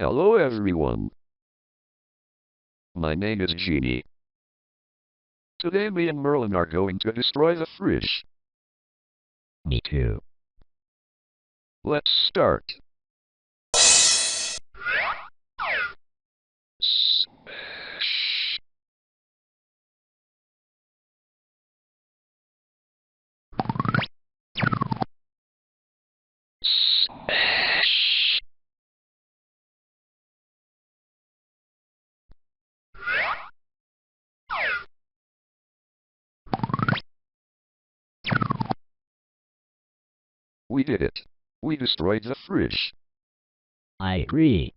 Hello everyone. My name is Genie. Today me and Merlin are going to destroy the fridge. Me too. Let's start. Smash. Smash. We did it. We destroyed the fridge. I agree.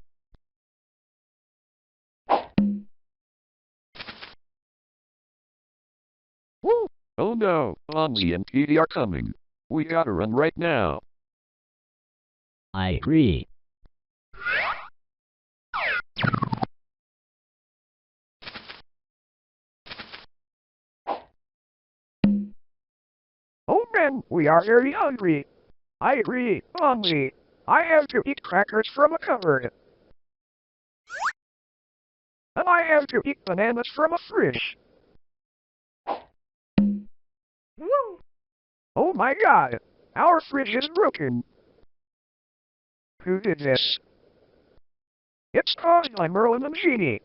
Woo! Oh no, Bonzi and Peedy are coming. We gotta run right now. I agree. Oh man, we are very hungry. I agree, Bonzi. I have to eat crackers from a cupboard. And I have to eat bananas from a fridge. Woo! Oh my god, our fridge is broken. Who did this? It's caused by Merlin and Genie.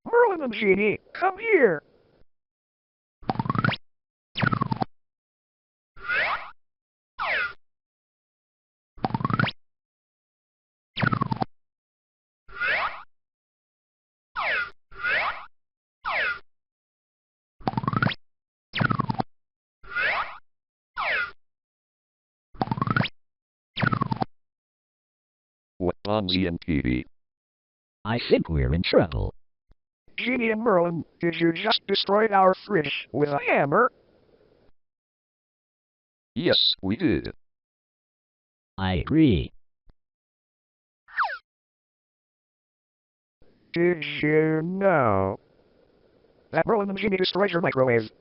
Merlin and Genie, come here. What, Bonzi and Peedy? I think we're in trouble. Genie and Merlin, did you just destroy our fridge with a hammer? Yes, we did. I agree. Did you know that Merlin and Genie destroyed your microwave?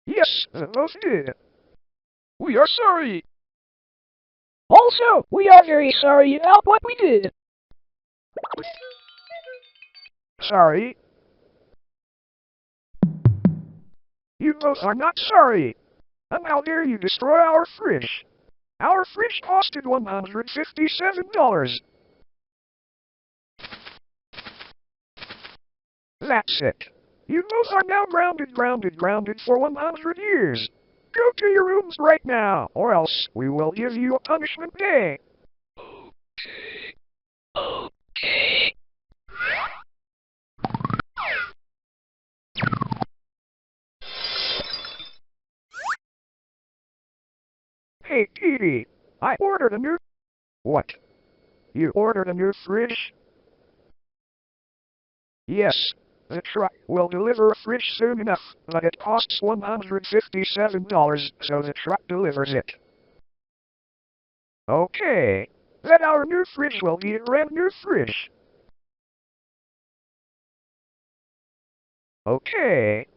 Yes, they both did. We are sorry. Also, we are very sorry about what we did. Sorry? You both are not sorry. And how dare you destroy our fridge? Our fridge costed $157. That's it. You both are now grounded for 100 years. Go to your rooms right now, or else we will give you a punishment day. Okay. Hey, Peedy, I ordered a new... What? You ordered a new fridge? Yes, the truck will deliver a fridge soon enough, but it costs $157, so the truck delivers it. Okay, then our new fridge will be a brand new fridge. Okay.